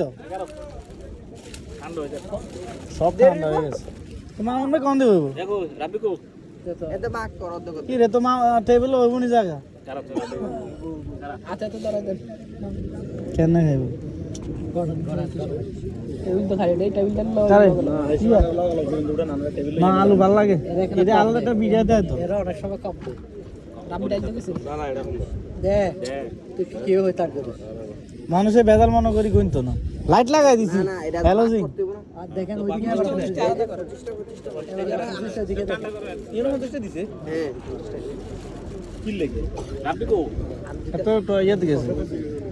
সব ঠান্ডা হয়ে গেছে তোমার মনে কম দেবো দেখো রাব্বি কো এতে মাক কর অর্ধ কি রে তোমার টেবিল হইব নি জায়গা খারাপ তো আচ্ছা তো দাঁড়াই দেন কেন খাইব টেবিল তো খাই দেই টেবিলটা না আলু ভাল লাগে এটা আলুটা বিড়া দেয় তো এরা অনেক সময় কম দেয় রাম ডাইতে গেছে না না এটা দে তুই কি হই তার করে মানুষে বেজাল মনে করি গুনতো না লাইট লাগাই দিছি না এটা হ্যালোজিং আর দেখেন ওইদিকে আবার চেষ্টা দিকে এর মধ্যে দিছে হ্যাঁ কি লাগে রাব্বি কো এত তো ইয়ে গেছে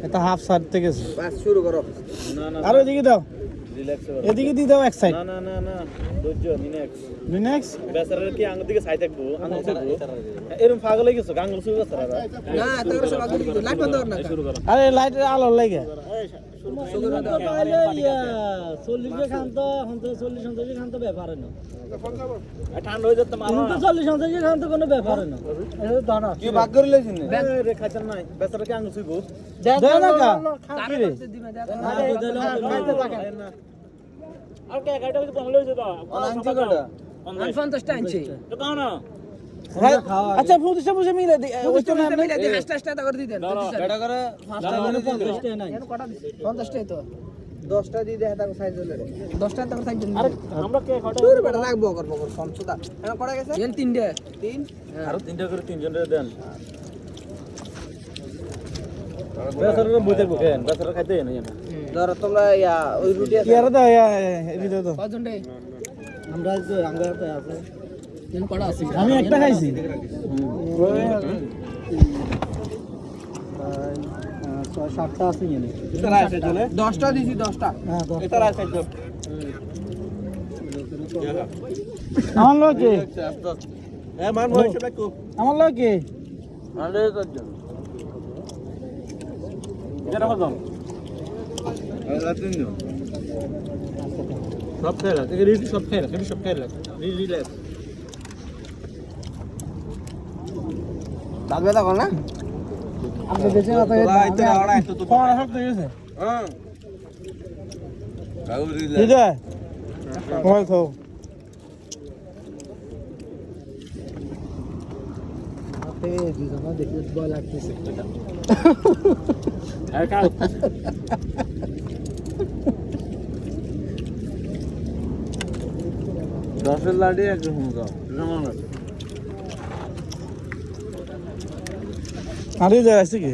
এটা হাফ সাইড থেকে গেছে বাস শুরু করো না না আর এদিকে দাও রিল্যাক্স এদিকে দিয়ে দাও এক সাইড না না না না ধৈর্য নিনেক্স নেক্সট বেচারার কি আঙ্গুল দিকে সাই থাকবো আঙ্গুল থাকবো এরকম পাগল হয়ে গেছো গাঙ্গুল শুরু করছ না তোর সব আগে লাইট বন্ধ কর না শুরু করো আরে লাইটের আলো লাগে ঠান্ডা হয়ে যেত মারো কি ভাগ করে লইছিস রে খাইতাম নাই বেচারা কি আঙ্গুল শুইবো আর কে গাড়িটা হইছে বন্ধ হইছে তো আনছি কটা 50টা আনছি তো কাও না আচ্ছা ফুটিসটা বুঝে মিলে দি ওই তো নাম মিলে দি হাসটা করে দিতেন এটা করে 5টা করে 50টা নাই 50টাই তো 10টা দিয়ে দেখা তার সাইজ হলে 10টা তার সাইজ আরে আমরা কে কটা তোর বেটা রাখবো করবো সমসুদা এখন কটা গেছে এন 3টে 3 আরো তিনটা করে তিনজনের দেন বেচারা বই থাকবো কেন বেচারা খাইতে না জানা ধরো তোমরা ইয়া ওই রুটি আছে ইয়ারে দাও এদিকে দাও কজনটে আমরা তো আঙ্গাতে আছে এন কটা আছে আমি একটা খাইছি 7টা আছে এখানে 10টা দিছি 10টা হ্যাঁ এটা রাখা তো আমার লোক কে এ মান বই সেটা কো আমার লোক কে আরে তো এটা রাখো দাও সব খেলা থেকে রিড সব খেলা তুমি সব খেলা রিল্যাক্স দাদা দাদা না আপনি দেশে না তো পড়া সব তো গেছে হ্যাঁ ঠিক আছে মোবাইল খাও আপনি দিশা দেখতে ভয় লাগতেছে আর কাল দশের লাডি একদম দাও যেমন আরে যায় আছে কি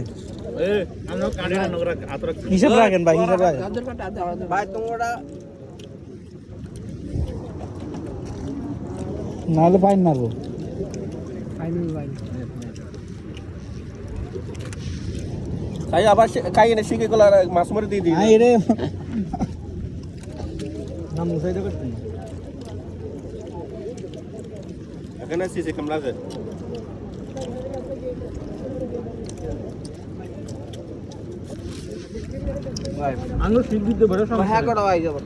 এ আমরা কাড়ে না নগরা আতরা হিসাব রাখেন ভাই হিসাব রাখেন গাজর কাটা দাও ভাই তোমরা নাহলে ফাইন মারবো ফাইনাল ভাই খাই আবার খাই এনে শিখে গেল মাছ মরে দিয়ে দিই আই রে নাম মুসাইদা করতে এখানে সিসি ক্যামেরা আছে ভাই আঙ্গুল শিখ দিতে বড় সমস্যা হ্যাঁ কটা ভাই যাব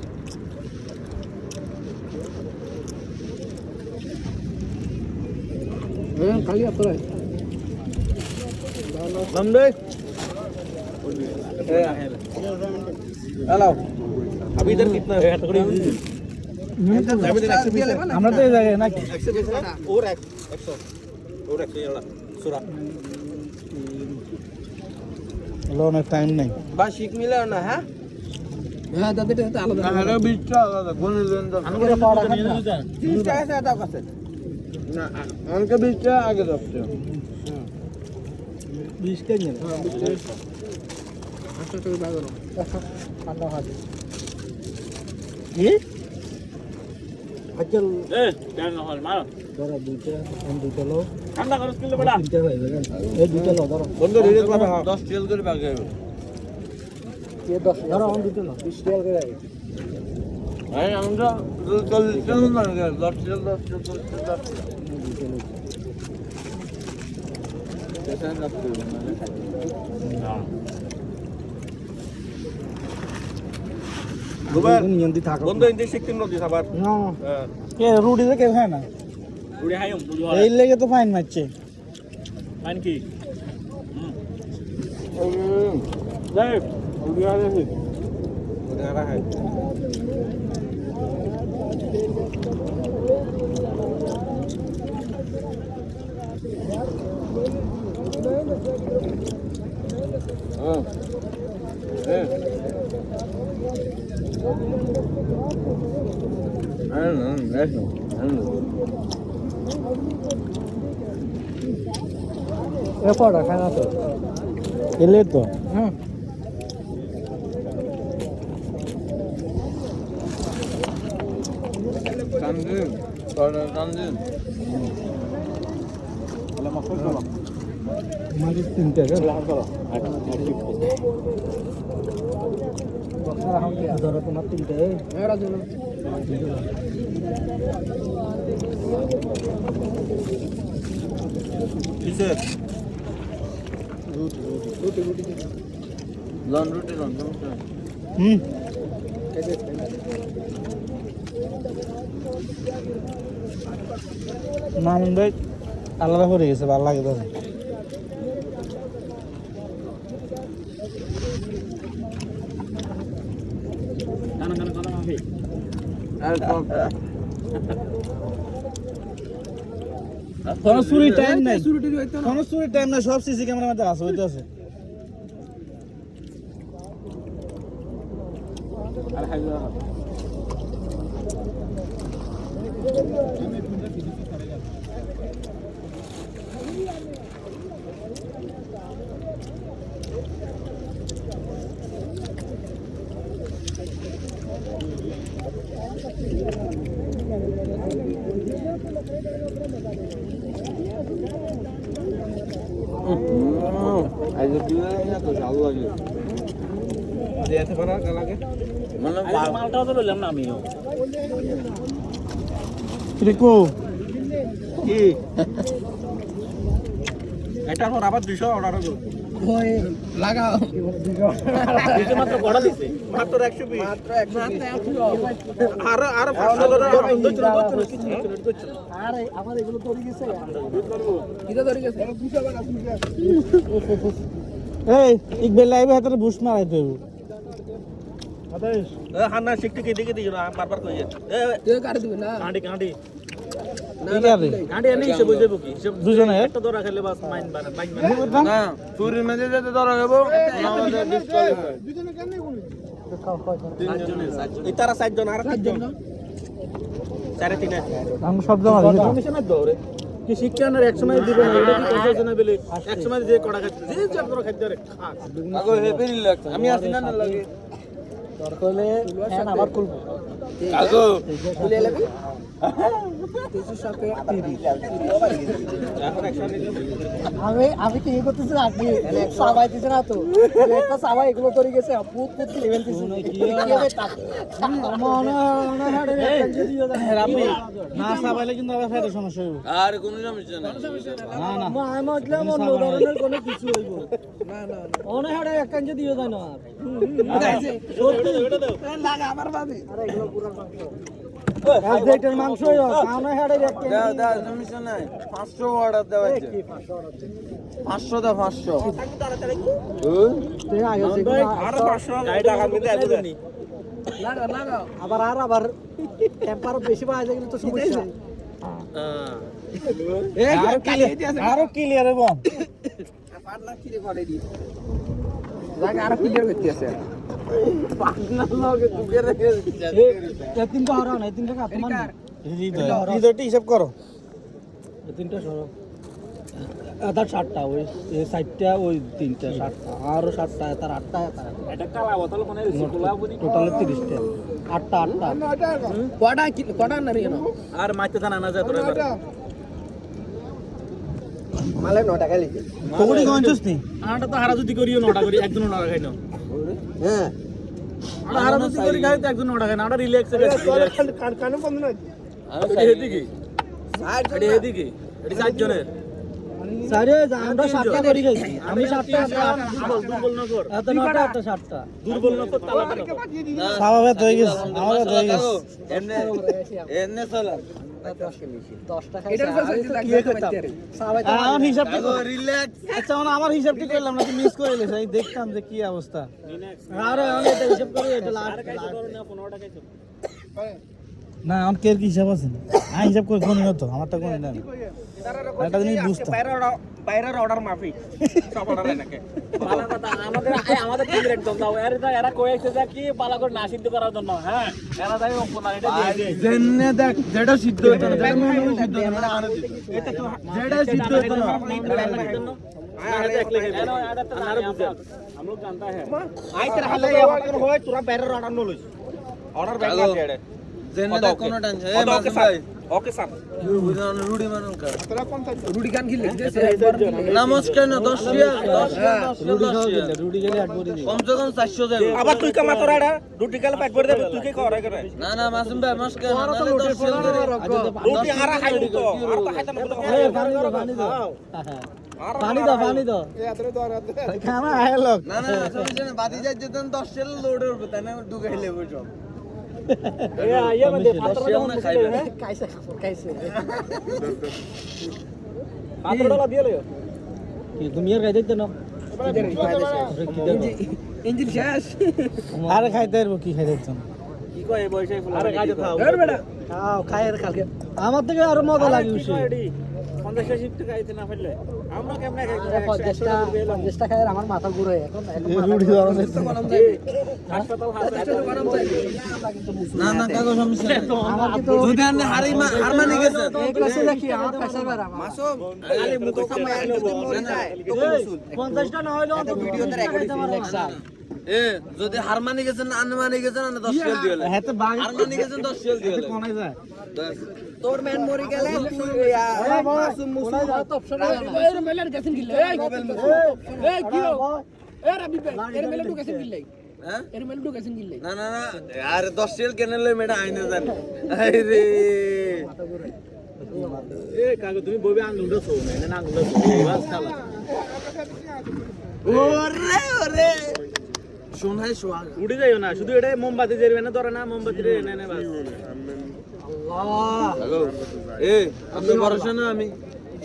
খালি আপনারা বন্ধে हेलो अभी इधर कितना है थोड़ी আমরা তো এই জায়গায় নাকি 120 ना और 100 और 100 याला सुरा লোনের টাইম নাই बस शिक मिले ना है হ্যাঁ দাদা এটা আলাদা আরে বিচ্ছা দাদা কোন লেন দাদা আমি করে পাড়া খাই না 30 টাকা আছে দাও কাছে না আমাকে বিচ্ছা আগে দাও 20 কেজি আচ্ছা তো বাগানো ঠান্ডা খাবে কি আজল এ কেন হল মার ধরো দুইটা লো ঠান্ডা করছ কিলো বড়া তিনটা হয়ে গেল এই দুইটা লো ধরো বন্ধ রেডি করে 10 তেল করে বাগে কে 10 ধরো অন দুইটা লো 20 টাকা করে আরে আমরা 40 তেল না 10 তেল 10 তেল 10 তেল না গোবার নিয়ন্ত্রণ থাকো বন্ধ ইন্দে শিখতে নদী খাবার না কে রুটিতে কে খায় না উড়ে হাইম এই লেগে তো ফাইন মারছে ফাইন কি যাই উড়ে হাইম গাড়া খাই এরপর খায় না তো এলে তো হ্যাঁ কান্দুন কান্দুন মাঝে তিনটে ধরো তোমার তিনটে কিসের লন রুটি লন মামুন ভাই আলাদা করে গেছে ভালো লাগে তো কোনো চুরি টাইম নাই কোনো চুরি টাইম নাই সব সিসি ক্যামেরার মধ্যে আছে হইতে আছে আজ বিরিয়ানি না তো ভালো লাগে দিতে পারা লাগে মানে মালটাও তো বললাম না আমিও রিকো কি এটা আমার আবার 200 অর্ডার হলো ওই লাগাও দিতে মাত্র কড়া দিছে মাত্র 120 মাত্র 100 আর 500 টাকা আরে আমার এগুলো তৈরি গেছে কিটা ধরে গেছে এই ইকবাল লাইভে হাতে বুশ মারাইতে হবে হান্না শিখতে কি দিকে দিও না বারবার কইয়ে তুই কাটে দিবি না কাঁডি কাঁডি ঠিক আছে কাঁডি এনে হিসেব হয়ে যাবো কি দুজনে একটা ধরা খেলে বাস মাইন বানা বাইক না চুরির মেজে যেতে ধরা গেব আমাদের ডিসকোয়ালিফাই দুজনে কেন কোন তিনজনে তারা 7 জন আর 7 জন চারে তিনে আমি সব জমা দিছি কমিশনের দৌড়ে কি শিক্ষানের এক সময় দিবে না এটা কি কইছে না বলে এক সময় যে কড়া খাচ্ছে যে চাপ ধরা খাচ্ছে রে খা আগো হেপি রিল্যাক্স আমি আসি না লাগে দরকারে ফ্যান আবার খুলবো আগো তুলে লাগি 300 সাথে 30 এখন অ্যাকশন নিতে আমি কি করতেছি আপনি সবাই দিছে না তো একটা সবাই এগুলো তৈরি গেছে পুত পুত লেভেল দিছে না সবাইলে কিন্তু আবার ফেরত সমস্যা হইব আর কোন সমস্যা নাই না না আমি মতলব অন্য ধরনের কোনো কিছু হইব না না ওনে হাড়ে একখান দিও যায় না সত্যি লাগা আমার ভাবি আরে এগুলো পুরো মাংস একটার মাংস হইব কানা হাড়ে একখান দাও দাও সমস্যা নাই 500 অর্ডার দেওয়া আছে 500 দাও 500 তুই আগে আর 500 টাকা মিলে আসবে লাগা লাগা আবার টেম্পার বেশি পাওয়া যায় কিন্তু তো সমস্যা আরো ক্লিয়ার হইব পাটনা কিরে করে দি লাগা আর ক্লিয়ার করতে আছে পাটনার লগে দুকে রেখে তিনটা হরা না তিনটা কাট মান হৃদয়টি হিসাব করো তিনটা সরো আদার 60টা ওই 60টা ওই তিনটা 60টা আরো 60টা তার 8টা তার এটা কালা বোতল কোনে রিসিকুলা বুনি টোটাল 30টা 8টা কটা না রে কেন আর মাইতে জানা না যায় তোরা মালে 9 টাকা লিখে কোগুড়ি গঞ্জস নি আটা তো হারা যদি করিও 9টা করি একজন 9টা খাই না হ্যাঁ আটা হারা যদি করি খাই তো একজন 9টা খাই না আটা রিল্যাক্স এ কানে বন্ধ না আর এদিকে এটি এদিকে এটি 4 জনের সারে আমরা 7টা করি গেছি আমি 7টা দুর্বল না কর এত 9টা এত 7টা দুর্বল না কর তালাটা স্বাভাবিক হয়ে গেছে আমাদের হয়ে গেছে এনে এনে চলা 10টা এটার উপর যদি কি লাগবে করতাম মাইতে আমার হিসাবটা রিল্যাক্স আচ্ছা মানে আমার হিসাবটা করলাম না মিস করে গেছে আমি দেখতাম যে কি অবস্থা আরে আমি এটা হিসাব করি এটা না আমার কে কি হিসাব আছে আমি হিসাব করে কোন হতো আমারটা কোন না এটা জিনিস বুঝতাম বাইরের অর্ডার মাফি সব অর্ডার নাকি ভালো কথা আমাদের টিম একদম দাও এরা কয়েছে যে কি ভালো করে না সিদ্ধ করার জন্য হ্যাঁ এরা যাই ওপেনার এটা দিয়ে দিয়ে জেনে দেখ যেটা সিদ্ধ হতো না যেটা মনে সিদ্ধ হতো না আরে এটা তো যেটা সিদ্ধ হতো না हम लोग जानता है আই তেরা হালে অর্ডার হয় তোরা বাইরের অর্ডার ন লইছ অর্ডার ব্যাক না দেড়ে জেনে দেখ কোন টেনশন এই মাসুম ভাই ওকে স্যার রুডি মানুন কার রুডি গান খেললে নমস্কার না 10 রুডি গেলে 8 বড়ি কমসে কম 400 দেব আবার তুই কামা তোরা এটা রুটি কাল প্যাক করে দেবে তুই কি করে করে না না মাসুম ভাই নমস্কার না 10 রুটি আর খাইবো তো আর তো খাইতাম পানি দাও খানা আয় লোক না না সমস্যা না বাদি যাই যেতেন 10 সেল লোড হবে তাই না ঢুকাইলে বসব ये बंदे কাইছে কাইছে $5 দিয়ে লও কি তুমি আর খাইতে না ইঞ্জিন শেষ আরে খাইতে পারবো কি খাইতে কি কয় এই বয়সে ফুল আরে কাজে থাও ধর বেটা খাও খায়ের কালকে আমার থেকে আরো মজা লাগে বেশি 50টা শিফট খাইতে না ফেললে আমরা কেমনে খাই 50টা খায় আমার মাথা ঘুরে এখন রুডি দাও হাসপাতাল না না কাগজ সমস্যা আমার কি তো যদি আপনি হারমানি গেছেন এই ক্লাসে দেখি আমার প্রেসার বাড়া মাসুম খালি মুখ সামনে যদি মরে যায় তো কসুল 50টা না হইলো অন্তত ভিডিওতে রেকর্ড হইছে এ যদি হারমানি গেছেন আনমানি গেছেন না 10 সেল দিও হ্যাঁ তো বাঙালি হারমানি গেছেন 10 সেল দিও কোনায় যায় তোর ম্যান মরে গেলে তুই মাসুম মুসুম তো অপশন এর মেলার গেছেন গিল্লে এই কি এ রাবি ভাই এর মেলা ঢুকেছেন গিল্লে হ্যাঁ এর মেলা ঢুকেছেন গিল্লে না না না আরে 10 সেল কেন লই মেডা আইনা জান আরে এ কাগজ তুমি বইবে আঙ্গুলটা শো না আঙ্গুলটা শো বাস খালা ওরে ওরে শোনাই সোয়া উড়ে যাইও না শুধু এটা মোমবাতি জ্বলবে না ধরে না মোমবাতি রে এনে বাস আল্লাহ হ্যালো এ আপনি ভরসা না আমি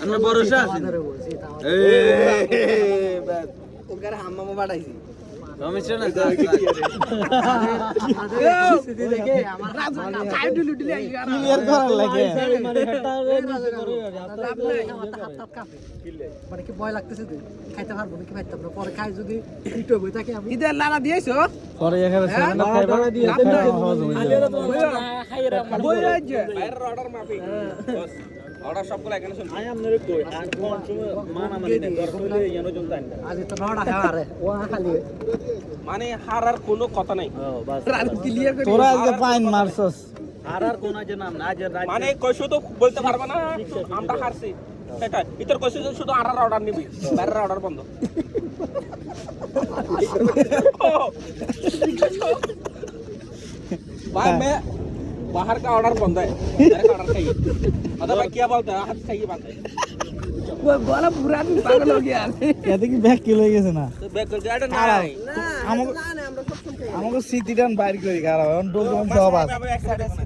আমরা ভরসা আছি এ ওকার হাম্মামা বাড়াইছি সমস্যা না দেখে আমার রাজু খাই ডুলি ডুলি আই ক্লিয়ার করার লাগে মানে হেডটা লাভ নাই মানে কি ভয় লাগতেছে তো খাইতে পারবো নাকি খাইতে পারবো পরে খাই যদি ইটো বই থাকে আমি ইদার লালা দিয়েছো পরে এখানে সেটা খাইবা বই রাজ্য বাইরের অর্ডার মাফি অর্ডার সবগুলো এখানে শুন আই আমনে কই আর কোন সময় মানা মানি না দরকার হইলে ইয়ানো জলতা আনতা আজ তো নড়া খাওয়ারে ও খালি মানে হারার কোনো কথা নাই রান ক্লিয়ার করে তোরা আজকে পাইন মারছস আর কোন আছে নাম না আজ রাত মানে কইছো তো বলতে পারবে না আমরা হারছি সেটা ইতর কইছো যে শুধু আরার অর্ডার নিবি বাইরের অর্ডার বন্ধ भाई मैं बाहर का ऑर्डर बंद है मेरे का ऑर्डर चाहिए मतलब भाई क्या बोलता है हाथ चाहिए बात है वो बोला पूरा आदमी पागल हो गया এতে কি ব্যাগ কিলো হয়ে গেছে না तो बैक कर दिया ना আমাকে আমাকে সিটি ডান বাইর করি খারাপ এখন ডকুমেন্ট সব আছে एक साइड से